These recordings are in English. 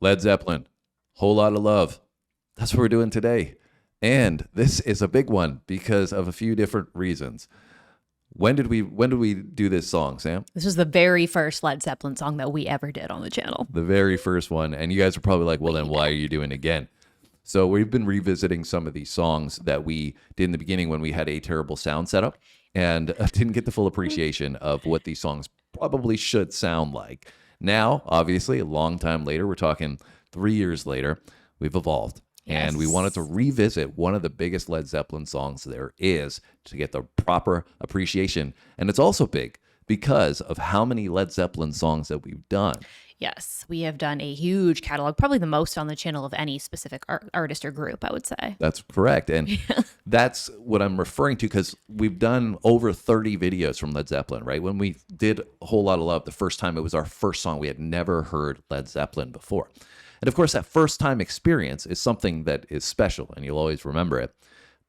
Led Zeppelin, Whole Lotta Love. That's what we're doing today. And this is a big one because of a few different reasons. When did we do this song, Sam? This was the very first Led Zeppelin song that we ever did on the channel. The very first one. And you guys are probably like, well, then why are you doing it again? So we've been revisiting some of these songs that we did in the beginning when we had a terrible sound setup and didn't get the full appreciation of what these songs probably should sound like. Now, obviously, a long time later, we're talking 3 years later, we've evolved. Yes. And we wanted to revisit one of the biggest Led Zeppelin songs there is to get the proper appreciation. And it's also big because of how many Led Zeppelin songs that we've done. Yes, we have done a huge catalog, probably the most on the channel of any specific artist or group, I would say. That's correct. And that's what I'm referring to because we've done over 30 videos from Led Zeppelin, right? When we did A Whole Lotta Love, the first time, it was our first song. We had never heard Led Zeppelin before. And of course, that first time experience is something that is special and you'll always remember it.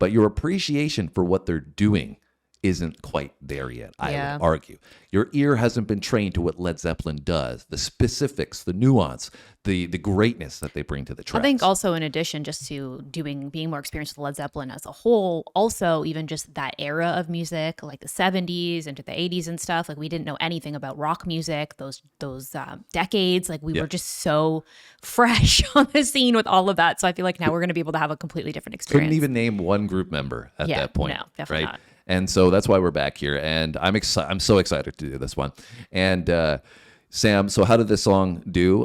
But your appreciation for what they're doing isn't quite there yet, I would argue. Your ear hasn't been trained to what Led Zeppelin does, the specifics, the nuance, the greatness that they bring to the tracks. I think also in addition just to being more experienced with Led Zeppelin as a whole, also even just that era of music, like the 70s into the 80s and stuff, like we didn't know anything about rock music, those decades, like we were just so fresh on the scene with all of that. So I feel like now we're going to be able to have a completely different experience. Couldn't even name one group member at that point. No, definitely not. And so that's why we're back here, and I'm so excited to do this one. And Sam, so how did this song do?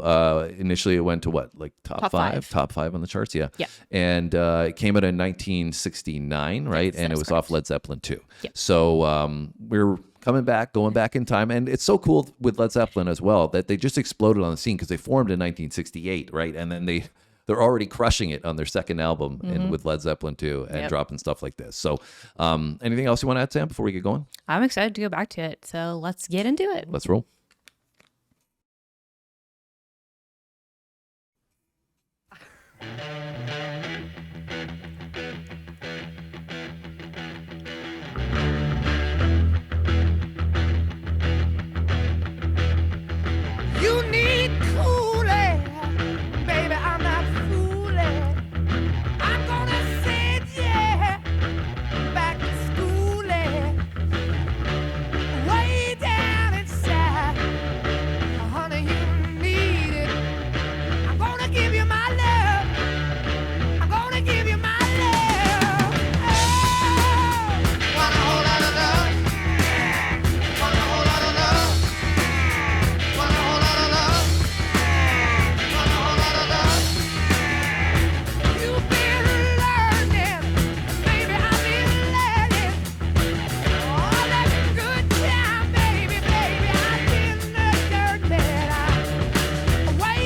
Initially, it went to what, like top five? Top five on the charts, yeah. And it came out in 1969, right? And it was off Led Zeppelin 2. Yep. So we're going back in time, and it's so cool with Led Zeppelin as well that they just exploded on the scene because they formed in 1968, right? And then they're already crushing it on their second album and with Led Zeppelin 2 and dropping stuff like this. So anything else you want to add, Sam, before we get going? I'm excited to go back to it. So let's get into it. Let's roll. You need cooling, baby, I'm not fooling. I'm gonna send you back to schooling. Way down inside, honey, you need it. I'm gonna give you my love. I'm gonna give you my love. Oh, want a whole lot of love. Want a whole lot of love. Want a whole lot of love. Want a whole lot of love. You've been learning, baby, I've been learning. All that good time, baby, I've been the dirt bed. Way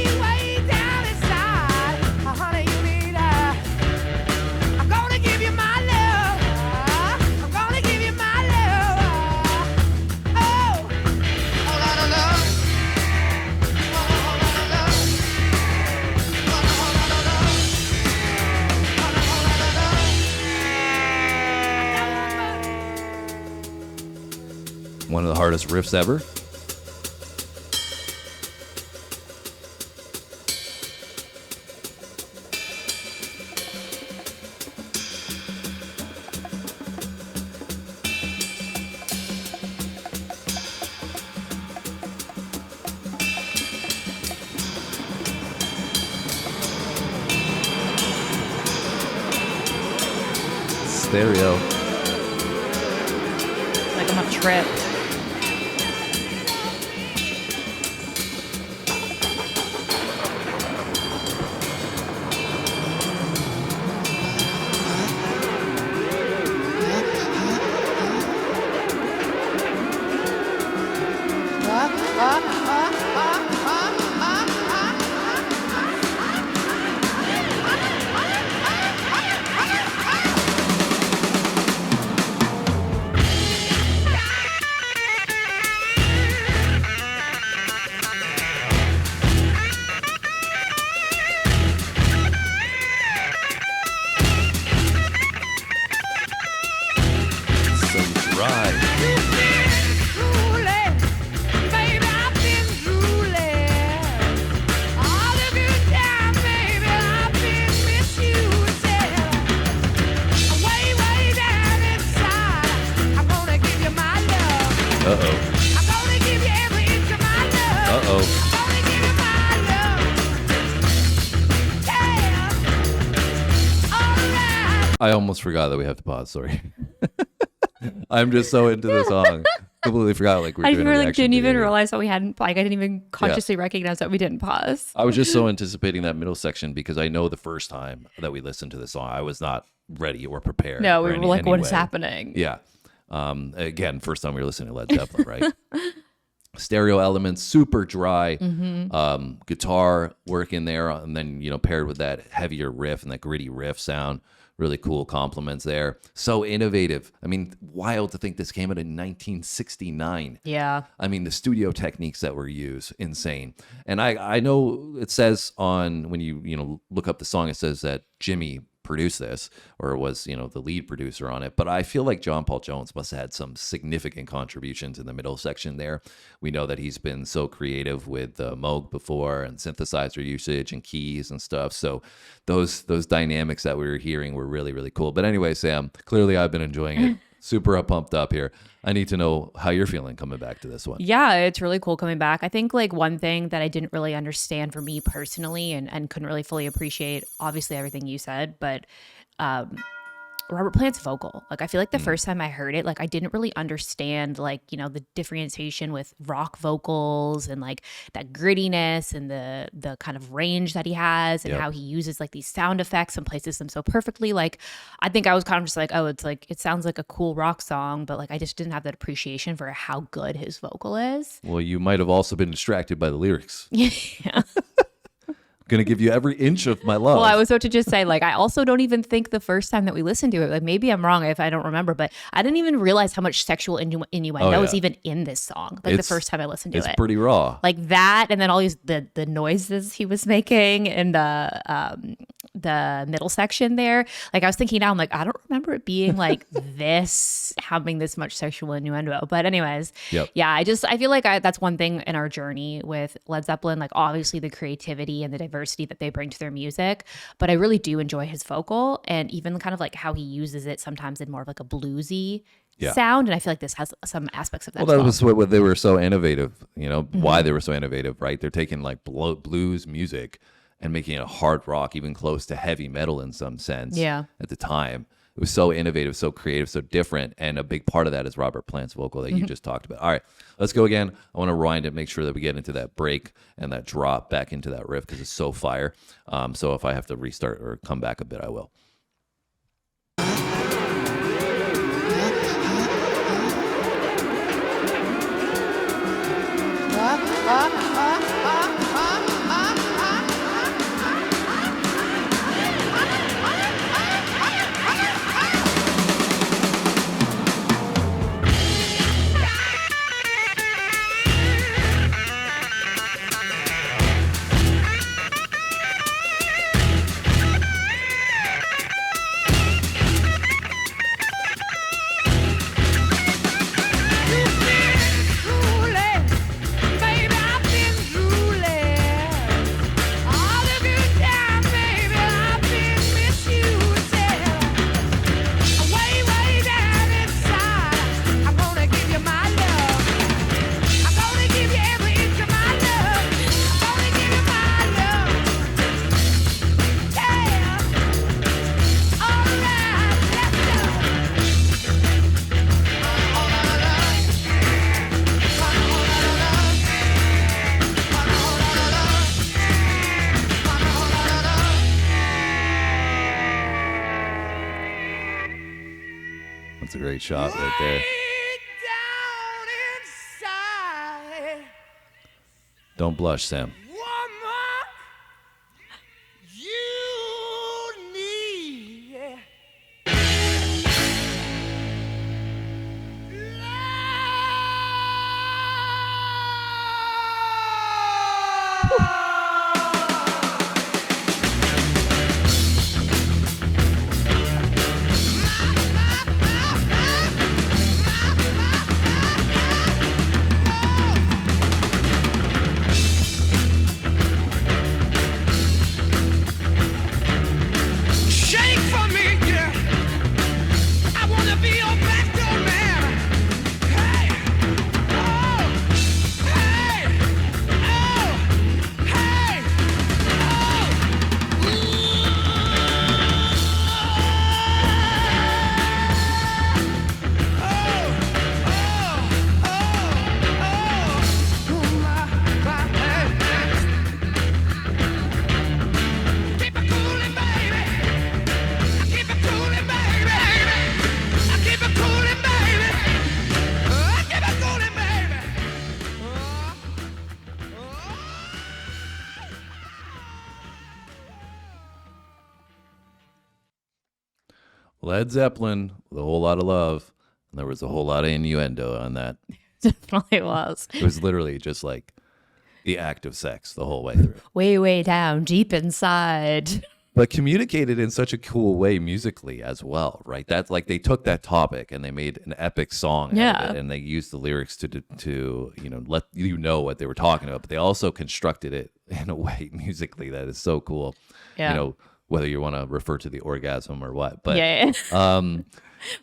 down inside, honey, you need I'm gonna give you my love. I'm gonna give you my love. Oh, whole lot of love. Want a whole lot of love. Want a whole lot of love. Want a whole lot of love. One of the hardest riffs ever. Stereo. Like I'm a trip. I almost forgot that we have to pause. Sorry. I'm just so into the song. Completely forgot like we were I doing a really reaction didn't even video. realize that we hadn't, like, I didn't even consciously recognize that we didn't pause. I was just so anticipating that middle section because I know the first time that we listened to the song, I was not ready or prepared. No, for we were like, what is anyway. happening? Yeah. Again, first time we were listening to Led Zeppelin, right? Stereo elements, super dry, guitar work in there, and then, you know, paired with that heavier riff and that gritty riff sound. Really cool compliments there. So innovative. I mean, wild to think this came out in 1969. Yeah. I mean, the studio techniques that were used, insane. And I know it says on, when you know, look up the song, it says that Jimmy produced this or was, you know, the lead producer on it. But I feel like John Paul Jones must have had some significant contributions in the middle section there. We know that he's been so creative with Moog before and synthesizer usage and keys and stuff. So those dynamics that we were hearing were really, really cool. But anyway, Sam, clearly I've been enjoying it. Super pumped up here. I need to know how you're feeling coming back to this one. Yeah, it's really cool coming back. I think like one thing that I didn't really understand for me personally and couldn't really fully appreciate, obviously everything you said, but Robert Plant's vocal. Like, I feel like the first time I heard it, like, I didn't really understand, like, you know, the differentiation with rock vocals and like that grittiness and the kind of range that he has and how he uses like these sound effects and places them so perfectly. Like, I think I was kind of just like, oh, it's like, it sounds like a cool rock song, but like, I just didn't have that appreciation for how good his vocal is. Well, you might have also been distracted by the lyrics. Yeah. Going to give you every inch of my love. Well, I was about to just say, like, I also don't even think the first time that we listened to it, like, maybe I'm wrong if I don't remember, but I didn't even realize how much sexual innuendo was even in this song. Like, the first time I listened to it. It's pretty raw. Like that, and then all these the noises he was making in the middle section there. Like, I was thinking now, I'm like, I don't remember it being like this, having this much sexual innuendo. But anyways, yeah, I feel like that's one thing in our journey with Led Zeppelin. Like, obviously the creativity and the diversity that they bring to their music, but I really do enjoy his vocal and even kind of like how he uses it sometimes in more of like a bluesy sound. And I feel like this has some aspects of that. Well, that was what they were so innovative, you know, why they were so innovative, right? They're taking like blues music and making it hard rock, even close to heavy metal in some sense. Yeah. At the time, it was so innovative, so creative, so different, and a big part of that is Robert Plant's vocal that you just talked about. All right, let's go again. I want to rewind it, make sure that we get into that break and that drop back into that riff because it's so fire. So if I have to restart or come back a bit, I will. That's a great shot right there. Down inside, Don't blush, Sam. woman, you need love. Led Zeppelin, with a whole lot of love. And there was a whole lot of innuendo on that. Definitely was. It was literally just like the act of sex the whole way through. Way, way down, deep inside. But communicated in such a cool way musically as well, right? That's like they took that topic and they made an epic song out of it, and they used the lyrics to let you know what they were talking about. But they also constructed it in a way musically that is so cool. Yeah. Whether you want to refer to the orgasm or what. But yeah.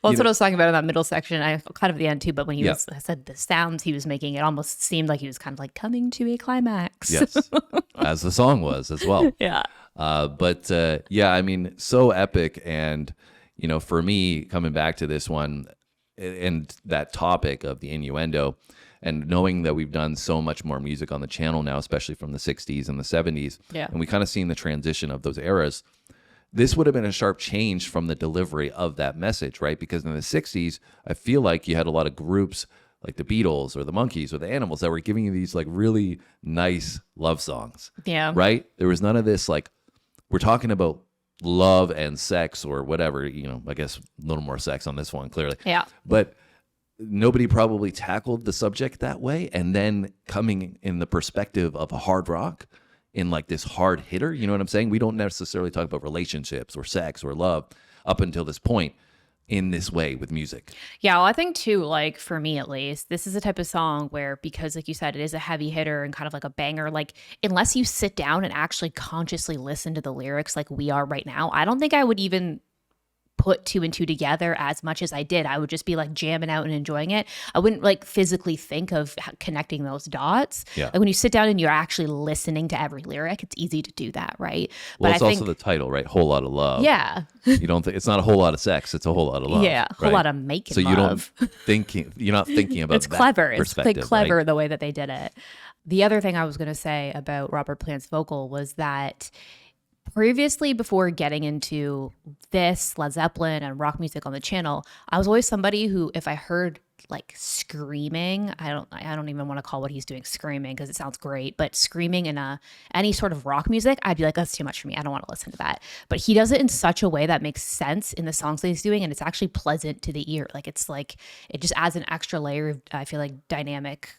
Well, that's what I was talking about in that middle section. I kind of at the end too, but when he said the sounds he was making, it almost seemed like he was kind of like coming to a climax. Yes, as the song was as well. Yeah. I mean, so epic. And, for me, coming back to this one and that topic of the innuendo, and knowing that we've done so much more music on the channel now, especially from the 60s and the 70s, and we kind of seen the transition of those eras, this would have been a sharp change from the delivery of that message, right? Because in the 60s, I feel like you had a lot of groups like the Beatles or the Monkees or the Animals that were giving you these like really nice love songs. Yeah. Right? There was none of this like, we're talking about love and sex or whatever, I guess a little more sex on this one, clearly. Yeah. But nobody probably tackled the subject that way. And then coming in the perspective of a hard rock, in like this hard hitter, you know what I'm saying? We don't necessarily talk about relationships or sex or love up until this point in this way with music. Yeah, well, I think too, like for me at least, this is a type of song where, because like you said, it is a heavy hitter and kind of like a banger, like unless you sit down and actually consciously listen to the lyrics like we are right now, I don't think I would even put two and two together as much as I did. I would just be like jamming out and enjoying it. I wouldn't like physically think of connecting those dots. Yeah. Like when you sit down and you're actually listening to every lyric, it's easy to do that, right? Well, but it's I think, also the title, right? Whole lot of love. Yeah. You don't think it's not a whole lot of sex, it's a whole lot of love. Yeah, a whole right? lot of making so you love. you're not thinking about It's that clever. It's like perspective, clever right? the way that they did it. The other thing I was going to say about Robert Plant's vocal was that previously, before getting into this, Led Zeppelin and rock music on the channel, I was always somebody who, if I heard like screaming, I don't even want to call what he's doing screaming because it sounds great, but screaming in any sort of rock music, I'd be like, that's too much for me. I don't want to listen to that. But he does it in such a way that makes sense in the songs that he's doing, and it's actually pleasant to the ear. Like it's like it just adds an extra layer of, I feel like, dynamic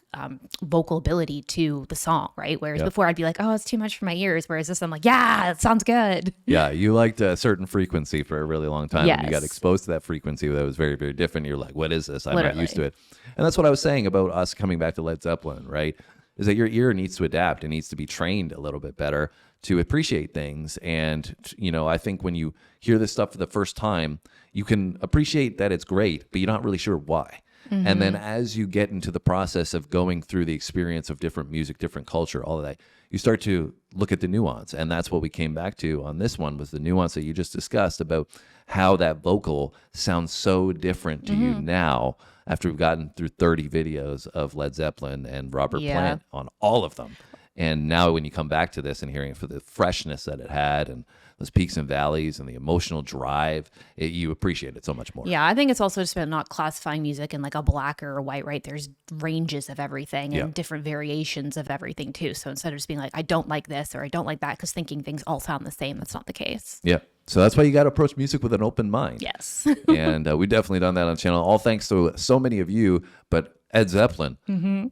vocal ability to the song, right? Whereas before I'd be like, oh, it's too much for my ears. Whereas this, I'm like, yeah, it sounds good. Yeah, you liked a certain frequency for a really long time. Yes. And you got exposed to that frequency that was very, very different. You're like, what is this? I'm Literally. not used to it. And that's what I was saying about us coming back to Led Zeppelin, right? Is that your ear needs to adapt. It needs to be trained a little bit better to appreciate things. And, I think when you hear this stuff for the first time, you can appreciate that it's great, but you're not really sure why. Mm-hmm. And then as you get into the process of going through the experience of different music, different culture, all of that, you start to look at the nuance. And that's what we came back to on this one, was the nuance that you just discussed about how that vocal sounds so different to you now after we've gotten through 30 videos of Led Zeppelin and Robert Plant on all of them. And now when you come back to this and hearing it for the freshness that it had and those peaks and valleys and the emotional drive, you appreciate it so much more. Yeah, I think it's also just about not classifying music in like a black or a white, right? There's ranges of everything and different variations of everything too. So instead of just being like, I don't like this or I don't like that, because thinking things all sound the same, that's not the case. Yeah. So that's why you got to approach music with an open mind. Yes. And we've definitely done that on the channel, all thanks to so many of you. But Ed Zeppelin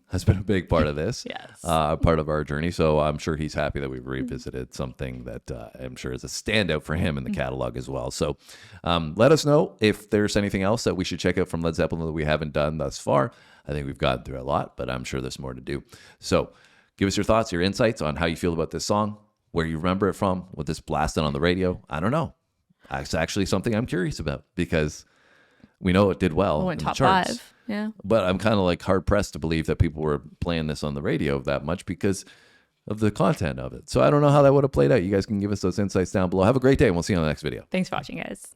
has been a big part of this, part of our journey. So I'm sure he's happy that we've revisited something that I'm sure is a standout for him in the catalog as well. So let us know if there's anything else that we should check out from Led Zeppelin that we haven't done thus far. I think we've gotten through a lot, but I'm sure there's more to do. So give us your thoughts, your insights on how you feel about this song, where you remember it from, with this blasted on the radio. I don't know. It's actually something I'm curious about, because we know it did well Went in top the charts. 5. Yeah. But I'm kind of like hard pressed to believe that people were playing this on the radio that much because of the content of it. So I don't know how that would have played out. You guys can give us those insights down below. Have a great day, and we'll see you on the next video. Thanks for watching, guys.